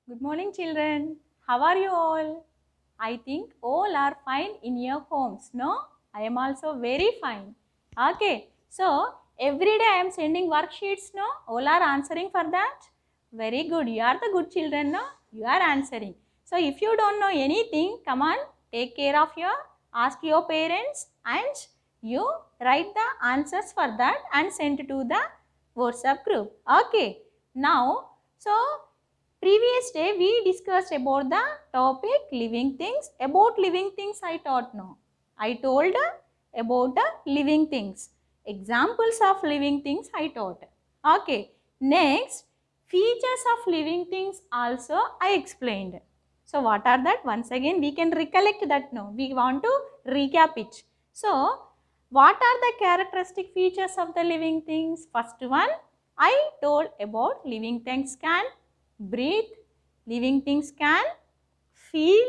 Good morning, children. How are you all? I think all are fine in your homes, no? I am also very fine. Okay, so every day I am sending worksheets, no? All are answering for that? Very good. You are the good children, no? You are answering. So if you don't know anything, come on, take care of ask your parents and you write the answers for that and send to the WhatsApp group. Okay, now, so previous day we discussed about the topic living things. About living things I taught now. I told about the living things. Examples of living things I taught. Okay. Next, features of living things also I explained. So what are that? Once again we can recollect that now. We want to recap it. So what are the characteristic features of the living things? First one, I told about living things can breathe, living things can feel,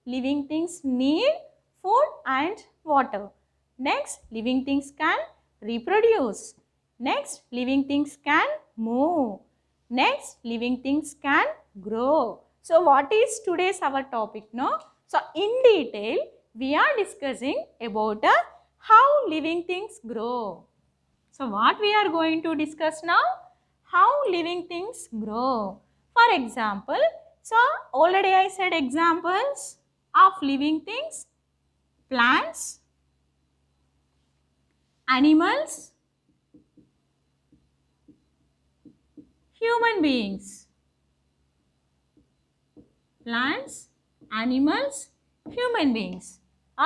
living things need food and water. Next, living things can reproduce. Next, living things can move. Next, living things can grow. So, what is today's our topic, no? So, in detail, we are discussing about how living things grow. So, what we are going to discuss now? How living things grow. For example, so already I said examples of living things: plants, animals, human beings. Plants, animals, human beings.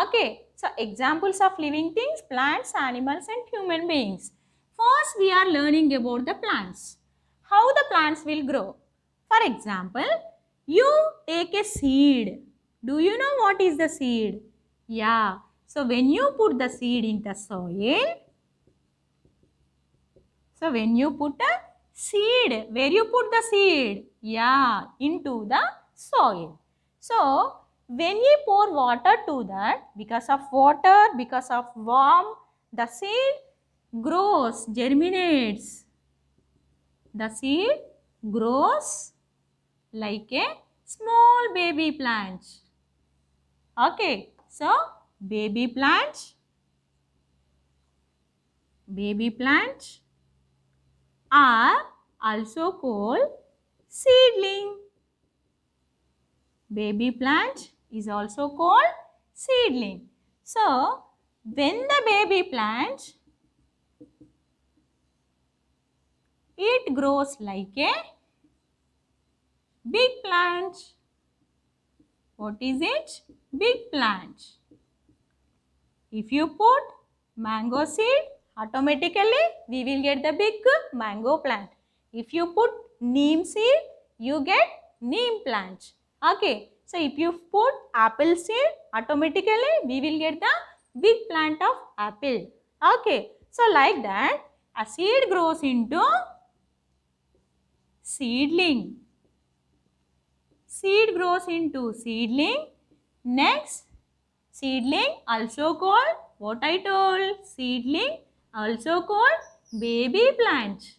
Okay, so examples of living things: plants, animals and human beings. First, we are learning about the plants. How the plants will grow. For example, you take a seed. Do you know what is the seed? Yeah. So, when you put the seed in the soil, so when you put a seed, where you put the seed? Yeah, into the soil. So, when you pour water to that, because of water, because of warmth, the seed grows, germinates. The seed grows like a small baby plant. Okay, so baby plant are also called seedling. Baby plant is also called seedling. So, when the baby plant, it grows like a big plant. What is it? Big plant. If you put mango seed, automatically we will get the big mango plant. If you put neem seed, you get neem plant. Okay. So, if you put apple seed, automatically we will get the big plant of apple. Okay. So, like that, a seed grows into seedling. Seed grows into seedling. Next, seedling also called, what I told, seedling also called baby plant.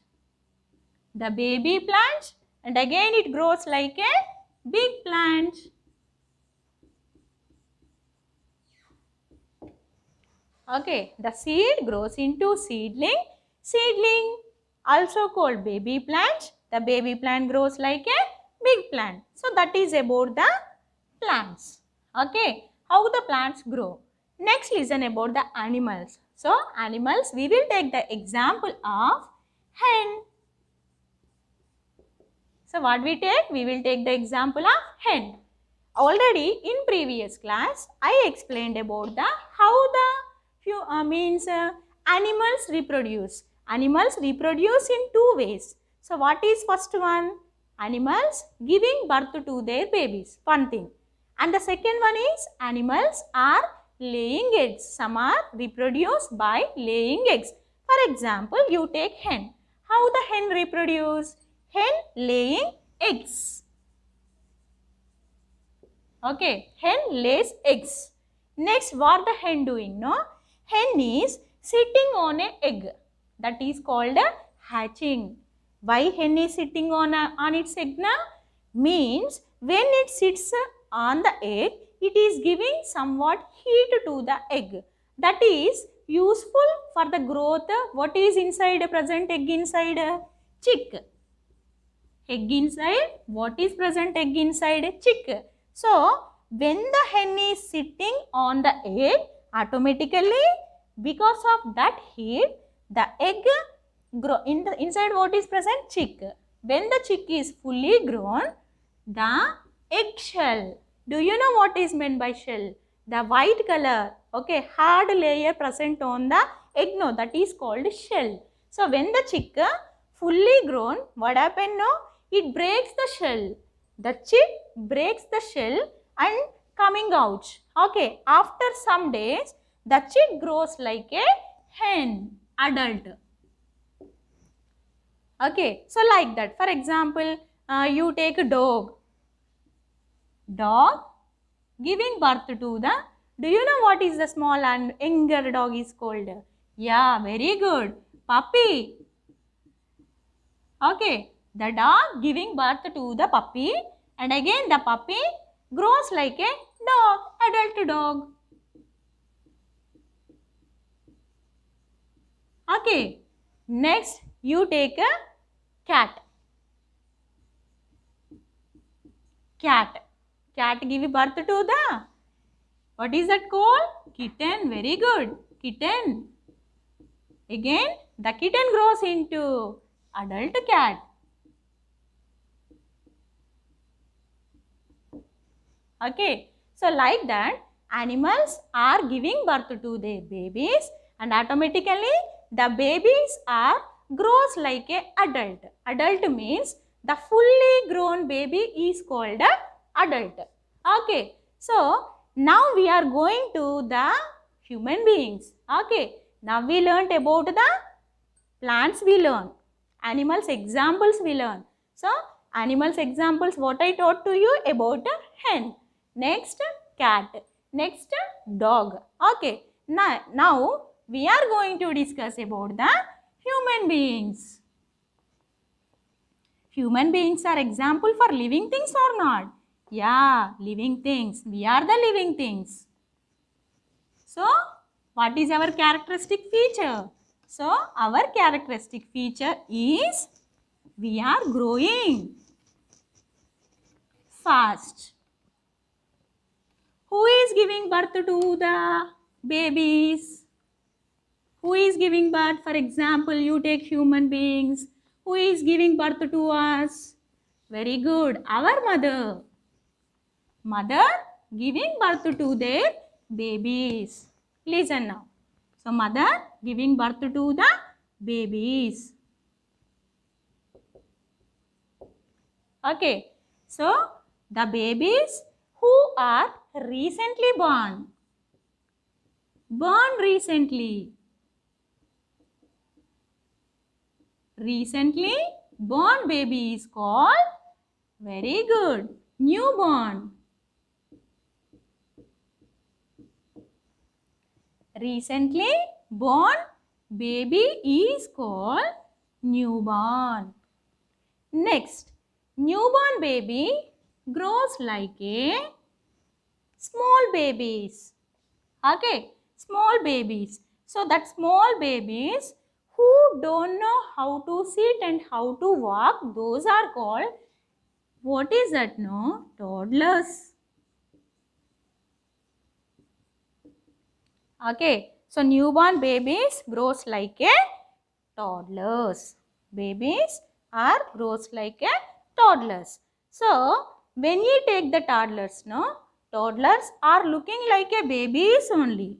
The baby plant, and again it grows like a big plant. Okay, the seed grows into seedling. Seedling also called baby plant. The baby plant grows like a big plant. So that is about the plants. Okay, how the plants grow. Next, listen about the animals. So animals, we will take the example of hen. So what we take? We will take the example of hen. Already in previous class, I explained about the how the animals reproduce. Animals reproduce in two ways. So what is first one? Animals giving birth to their babies. One thing. And the second one is animals are laying eggs. Some are reproduced by laying eggs. For example, you take hen. How the hen reproduce? Hen laying eggs. Okay, hen lays eggs. Next, what the hen doing? No, hen is sitting on an egg. That is called a hatching. Why hen is sitting on its egg now? means when it sits on the egg, it is giving somewhat heat to the egg. That is useful for the growth. What is inside, present egg inside? Chick. Egg inside, what is present egg inside? Chick. So, when the hen is sitting on the egg, automatically because of that heat, the egg grow inside what is present? Chick. When the chick is fully grown, the eggshell. Do you know what is meant by shell? The white color, okay, hard layer present on the egg, no, that is called shell. So, when the chick fully grown, what happened? No, it breaks the shell. The chick breaks the shell and coming out. Okay, after some days, the chick grows like a hen, adult. Okay, so like that. For example, you take a dog. Dog giving birth to the, do you know what is the small and younger dog is called? Yeah, very good. Puppy. Okay, the dog giving birth to the puppy, and again the puppy grows like a dog, adult dog. Okay, next you take a cat. Cat. Cat give birth to the, what is that called? Kitten. Very good. Kitten. Again, the kitten grows into adult cat. Okay. So, like that, animals are giving birth to their babies, and automatically the babies are grows like a adult. Adult means the fully grown baby is called a adult. Okay. So, now we are going to the human beings. Okay. Now we learnt about the plants, we learn. Animals examples we learn. So, animals examples what I taught to you about a hen. Next, cat. Next, dog. Okay. Now we are going to discuss about the human beings. Human beings are example for living things or not? Yeah, living things. We are the living things. So, what is our characteristic feature? So, our characteristic feature is we are growing fast. Who is giving birth to the babies? Who is giving birth? For example, you take human beings. Who is giving birth to us? Very good. Our mother. Mother giving birth to their babies. Listen now. So, mother giving birth to the babies. Okay. So, the babies who are recently born. Born recently. Recently born baby is called, very good, newborn. Recently born baby is called newborn. Next, newborn baby grows like a small babies. Okay, small babies. So that small babies who don't know how to sit and how to walk, those are called, what is that, no? Toddlers. Okay, so newborn babies grows like a toddlers. Babies are grows like a toddlers. So, when you take the toddlers, no? Toddlers are looking like a babies only.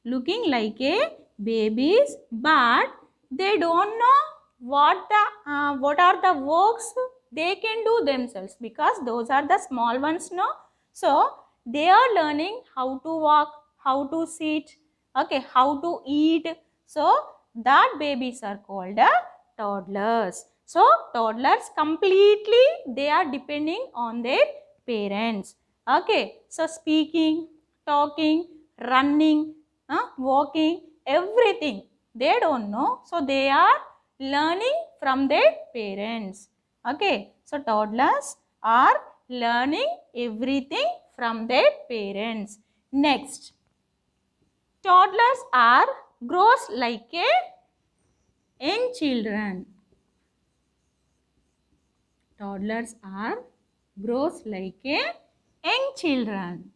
Looking like a babies, but they don't know what are the works they can do themselves, because those are the small ones, no? So, they are learning how to walk, how to sit, okay, how to eat. So, that babies are called toddlers. So, toddlers completely they are depending on their parents. Okay, so speaking, talking, running, walking, everything they don't know. So, they are learning from their parents. Okay, so toddlers are learning everything from their parents. Next, toddlers are grows like a young children. Toddlers are grows like a young children.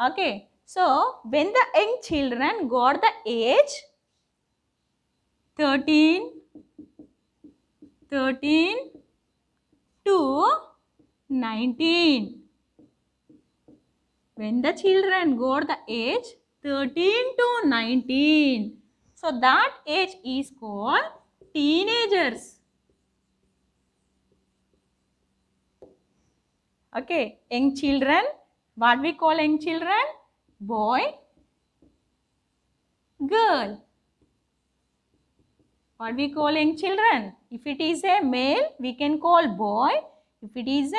Okay, so when the young children got the age 13 to 19, when the children got the age 13 to 19, so that age is called teenagers. Okay, young children, what we call young children? Boy, girl. What we call young children? If it is a male, we can call boy. If it is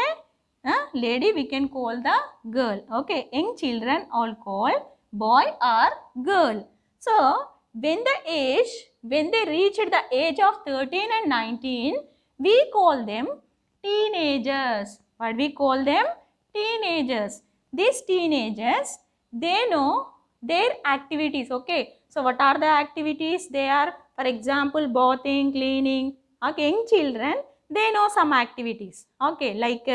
a lady, we can call the girl. Okay, young children all call boy or girl. So, when they reached the age of 13 and 19, we call them teenagers. What we call them? Teenagers. These teenagers, they know their activities. Okay, so what are the activities? They are, for example, bathing, cleaning. Okay, young children, they know some activities. Okay, like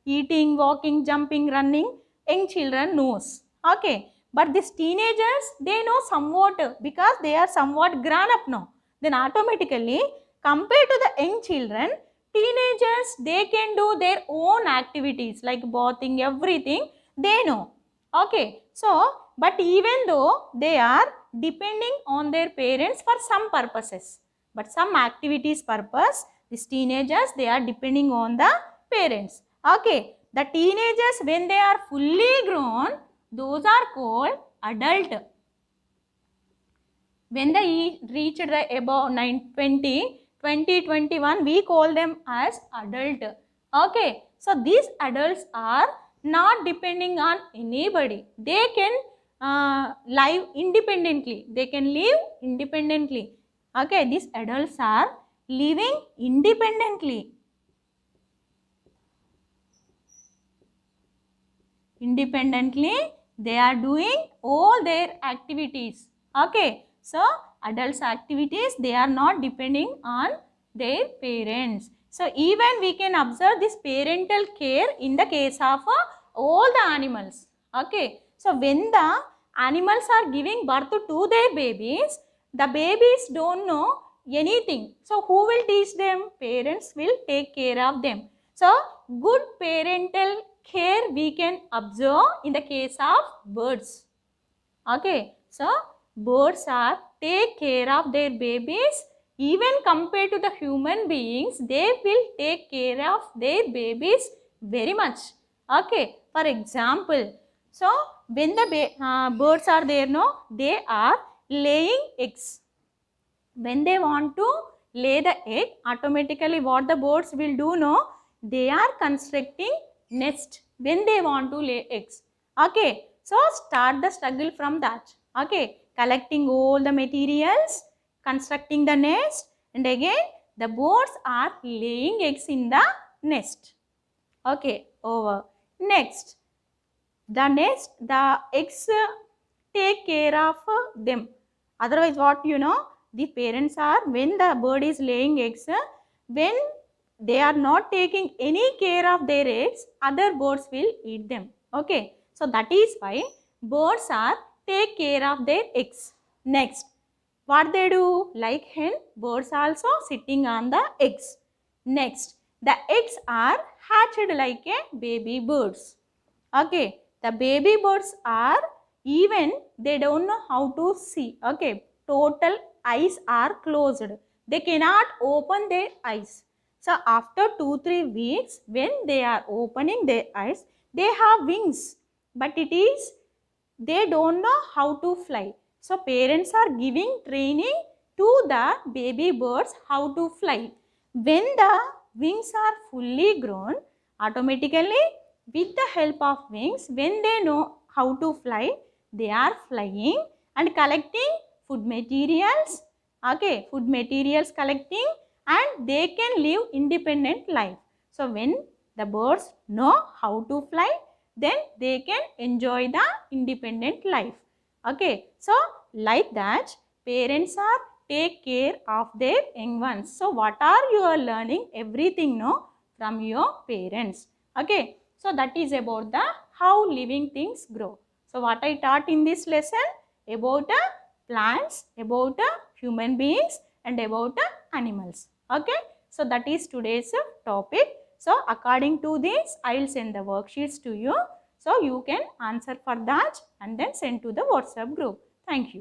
eating, walking, jumping, running. Young children knows. Okay, but these teenagers, they know somewhat because they are somewhat grown up now. Then automatically, compared to the young children, teenagers, they can do their own activities like bathing, everything they know. Okay, so but even though they are depending on their parents for some purposes, but some activities purpose, these teenagers, they are depending on the parents. Okay, the teenagers, when they are fully grown, those are called adult. When they reach the above 20, 21, we call them as adult. Okay, so these adults are not depending on anybody. They can live independently. They can live independently. Okay, these adults are living independently. Independently, they are doing all their activities. Okay, so adults activities, they are not depending on their parents. So even we can observe this parental care in the case of all the animals. Okay, so when the animals are giving birth to their babies, the babies don't know anything. So who will teach them? Parents will take care of them. So good parental care we can observe in the case of birds. Okay, so birds are take care of their babies. Even compared to the human beings, they will take care of their babies very much. Okay, for example, so when the birds are there, no, they are laying eggs. When they want to lay the egg, automatically what the birds will do, no, they are constructing nest when they want to lay eggs. Okay, so start the struggle from that. Okay, collecting all the materials, constructing the nest, and again the birds are laying eggs in the nest. Okay, over. Next, the eggs take care of them. Otherwise, what you know, the parents are, when the bird is laying eggs, when they are not taking any care of their eggs, other birds will eat them. Okay, so that is why birds are take care of their eggs. Next, what they do, like hen, birds also sitting on the eggs. Next, the eggs are hatched like a baby birds. Okay, the baby birds are, even they don't know how to see. Okay, total eyes are closed. They cannot open their eyes. So after 2-3 weeks, when they are opening their eyes, they have wings, but they don't know how to fly. So parents are giving training to the baby birds how to fly. When the wings are fully grown, automatically with the help of wings, when they know how to fly, they are flying and collecting food materials. Okay, food materials collecting and they can live independent life. So when the birds know how to fly, then they can enjoy the independent life. Okay, so like that, parents are take care of their young ones. So what are you are learning? Everything no from your parents. Okay, so that is about the how living things grow. So what I taught in this lesson about plants, about human beings and about animals. Okay, so that is today's topic. So according to this, I will send the worksheets to you. So you can answer for that and then send to the WhatsApp group. Thank you.